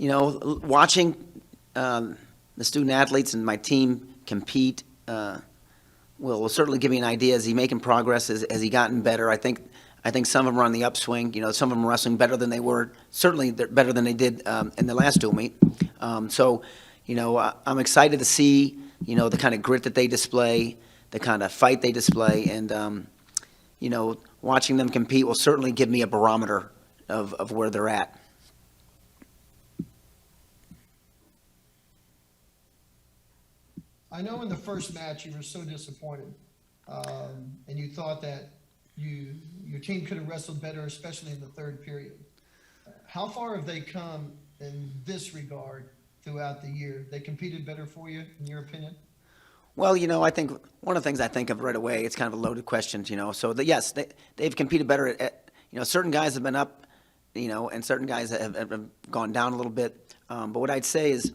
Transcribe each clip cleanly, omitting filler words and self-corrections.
Watching the student athletes and my team compete will certainly give me an idea. Is he making progress? Has he gotten better? I think some of them are on the upswing. Some of them are wrestling better than they were. Certainly, they're better than they did in the last dual meet. I'm excited to see the kind of grit that they display, the kind of fight they display, and watching them compete will certainly give me a barometer of where they're at. I know in the first match you were so disappointed, and you thought that your team could have wrestled better, especially in the third period. How far have they come in this regard throughout the year? They competed better for you, in your opinion? Well, I think one of the things I think of right away, it's kind of a loaded question, So yes, they've competed better at certain guys have been up, and certain guys have gone down a little bit. But what I'd say is,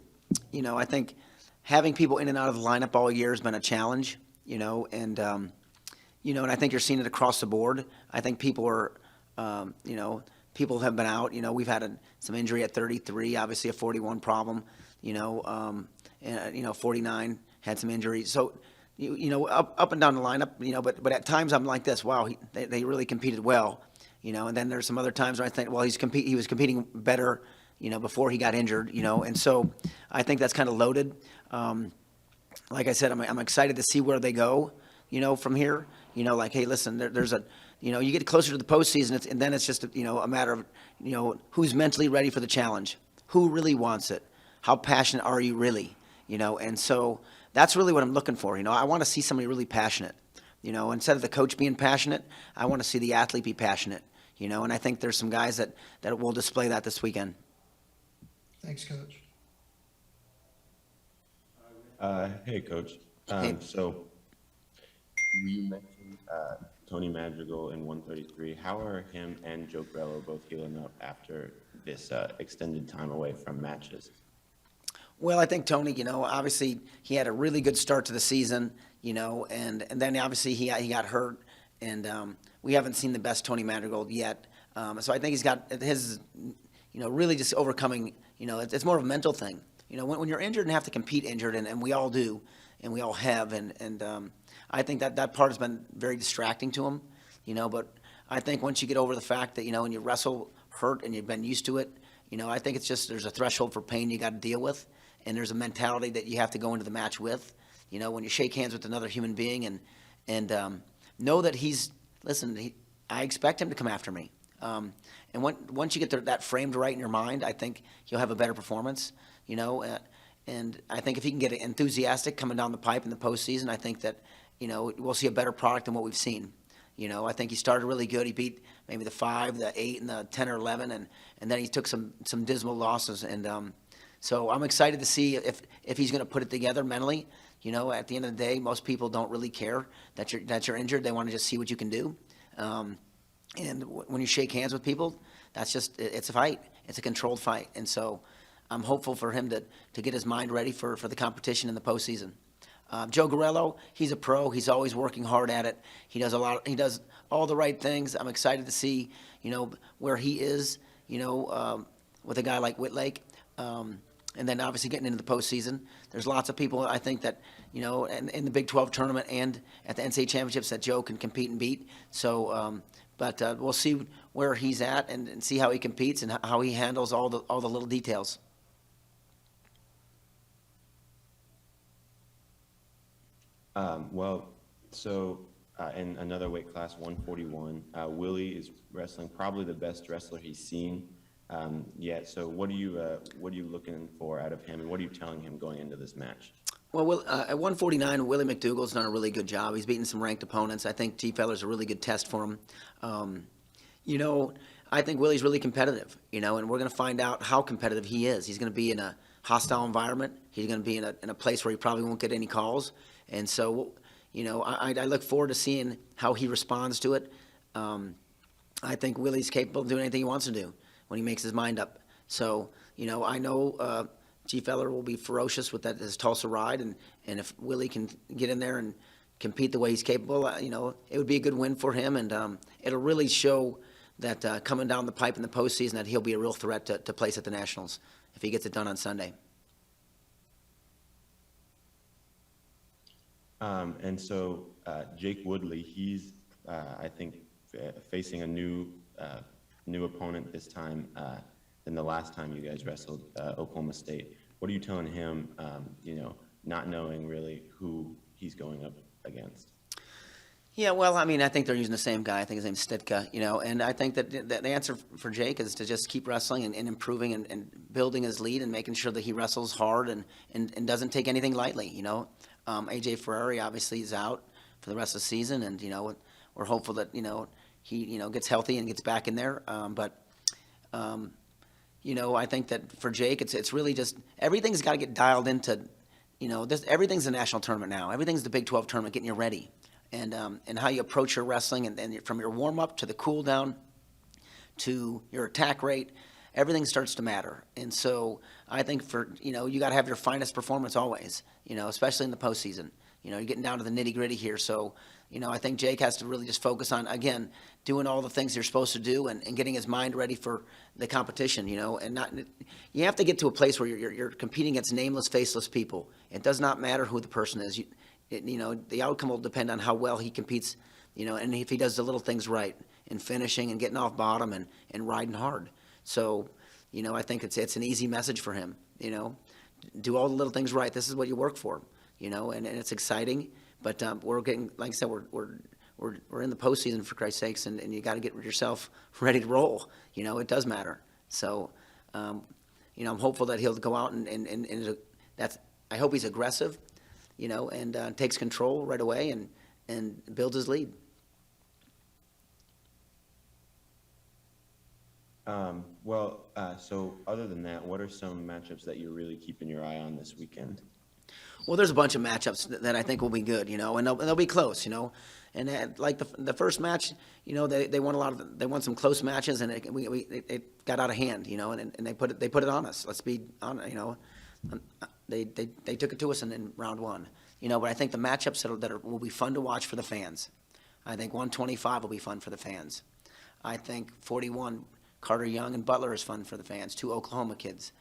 I think having people in and out of the lineup all year has been a challenge, and I think you're seeing it across the board. I think people are, people have been out. We've had some injury at 33, obviously a 41 problem, and 49 had some injuries. So, up and down the lineup, but at times I'm like this, wow, they really competed well, and then there's some other times where I think, well, he was competing better, before he got injured, and so I think that's kind of loaded. Like I said, I'm excited to see where they go, from here. Like, hey, listen, there's a, you get closer to the postseason, and then it's just, a matter of, who's mentally ready for the challenge, who really wants it, how passionate are you really, and so that's really what I'm looking for. I want to see somebody really passionate, instead of the coach being passionate, I want to see the athlete be passionate, and I think there's some guys that will display that this weekend. Thanks, Coach. Hey, Coach. Hey. So you mentioned Tony Madrigal in 133. How are him and Joe Grello both healing up after this extended time away from matches? Well, I think Tony, obviously he had a really good start to the season, and then obviously he got hurt, and we haven't seen the best Tony Madrigal yet. So I think he's got his, really just overcoming, it's more of a mental thing. When you're injured and have to compete injured, and we all do, and we all have, and I think that part has been very distracting to him, but I think once you get over the fact that, when you wrestle hurt and you've been used to it, I think it's just there's a threshold for pain you got to deal with, and there's a mentality that you have to go into the match with, when you shake hands with another human being and know that I expect him to come after me. And once you get that framed right in your mind, I think you'll have a better performance, and I think if he can get enthusiastic coming down the pipe in the postseason, I think that, we'll see a better product than what we've seen. I think he started really good. He beat maybe the 5, the 8, and the 10 or 11, and then he took some dismal losses. And so I'm excited to see if he's going to put it together mentally. At the end of the day, most people don't really care that you're injured. They want to just see what you can do. And when you shake hands with people, it's a fight. It's a controlled fight. And so I'm hopeful for him to get his mind ready for the competition in the postseason. Joe Grello, he's a pro. He's always working hard at it. He does all the right things. I'm excited to see, where he is, with a guy like Whitlake. And then obviously getting into the postseason. There's lots of people, I think, that, in the Big 12 tournament and at the NCAA championships that Joe can compete and beat. So, but we'll see where he's at and see how he competes and how he handles all the little details. In another weight class, 141, Willie is wrestling probably the best wrestler he's seen yet. So what are you looking for out of him, and what are you telling him going into this match? Well, at 149, Willie McDougall's done a really good job. He's beaten some ranked opponents. I think G. Feller's a really good test for him. I think Willie's really competitive, and we're going to find out how competitive he is. He's going to be in a hostile environment. He's going to be in a place where he probably won't get any calls. And so, I look forward to seeing how he responds to it. I think Willie's capable of doing anything he wants to do when he makes his mind up. So, I know G. Feller will be ferocious with his Tulsa ride, and if Willie can get in there and compete the way he's capable, it would be a good win for him, and it'll really show that coming down the pipe in the postseason, that he'll be a real threat to place at the Nationals if he gets it done on Sunday. And so Jake Woodley, he's, I think, facing a new opponent this time than the last time you guys wrestled Oklahoma State. What are you telling him, not knowing really who he's going up against? Yeah, well, I mean, I think they're using the same guy. I think his name's Stitka, and I think that the answer for Jake is to just keep wrestling and improving and building his lead and making sure that he wrestles hard and doesn't take anything lightly, AJ Ferrari obviously is out for the rest of the season, and, we're hopeful that, he, gets healthy and gets back in there. I think that for Jake, it's really just everything's got to get dialed into, everything's a national tournament now. Everything's the Big 12 tournament, getting you ready. And how you approach your wrestling, and from your warm-up to the cool-down to your attack rate, everything starts to matter. And so I think you got to have your finest performance always, especially in the postseason. You're getting down to the nitty-gritty here. So, I think Jake has to really just focus on, again, doing all the things you're supposed to do and getting his mind ready for the competition, and not – you have to get to a place where you're competing against nameless, faceless people. It does not matter who the person is. The outcome will depend on how well he competes, and if he does the little things right in finishing and getting off bottom and riding hard. So, I think it's an easy message for him, do all the little things right. This is what you work for, and it's exciting. But we're getting, like I said, we're in the postseason, for Christ's sakes, and you got to get yourself ready to roll. It does matter. So, I'm hopeful that he'll go out and that's. I hope he's aggressive. And takes control right away and builds his lead. So other than that, what are some matchups that you're really keeping your eye on this weekend? Well, there's a bunch of matchups that I think will be good, and they'll be close, And like the first match, they won they won some close matches, and it got out of hand, and they put it on us. Let's be honest, They took it to us in round one, but I think the matchups will be fun to watch for the fans. I think 125 will be fun for the fans. I think 41, Carter Young and Butler is fun for the fans, two Oklahoma kids.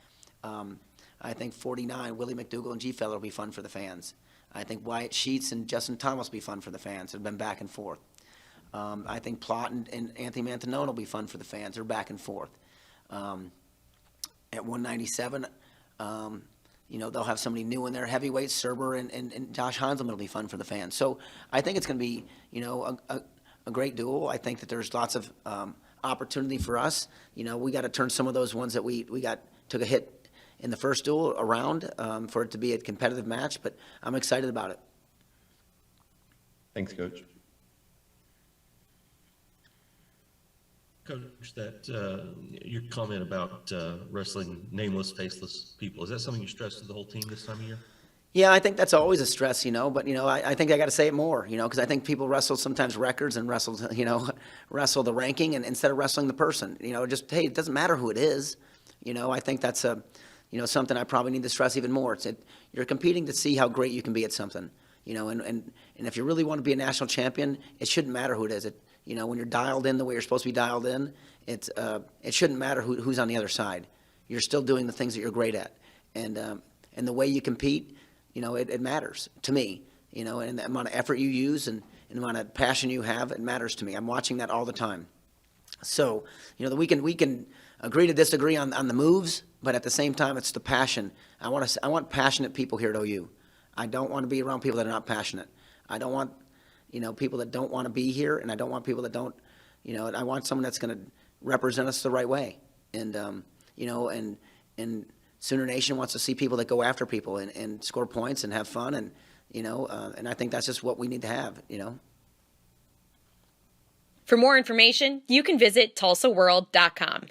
I think 49, Willie McDougall and G. Feller will be fun for the fans. I think Wyatt Sheets and Justin Thomas will be fun for the fans. They've been back and forth. I think Plott and Anthony Mantanone will be fun for the fans. They're back and forth. At 197, they'll have somebody new in there, heavyweights, Serber and Josh Heinzelman will be fun for the fans. So I think it's going to be, a great duel. I think that there's lots of opportunity for us. We got to turn some of those ones that we took a hit in the first duel around for it to be a competitive match, but I'm excited about it. Thanks, Coach. Coach, that your comment about wrestling nameless, faceless people, is that something you stress to the whole team this time of year? Yeah, I think that's always a stress, but, I think I got to say it more, because I think people wrestle sometimes records and wrestle the ranking and instead of wrestling the person, just, hey, it doesn't matter who it is. I think that's something I probably need to stress even more. You're competing to see how great you can be at something, and if you really want to be a national champion, it shouldn't matter who it is. When you're dialed in the way you're supposed to be dialed in, it shouldn't matter who's on the other side. You're still doing the things that you're great at, and the way you compete, it matters to me. And the amount of effort you use and the amount of passion you have, it matters to me. I'm watching that all the time. So, we can agree to disagree on the moves, but at the same time, it's the passion. I want passionate people here at OU. I don't want to be around people that are not passionate. I don't want people that don't want to be here, and I don't want people that don't, I want someone that's going to represent us the right way. And, and Sooner Nation wants to see people that go after people and score points and have fun, and, and I think that's just what we need to have, For more information, you can visit TulsaWorld.com.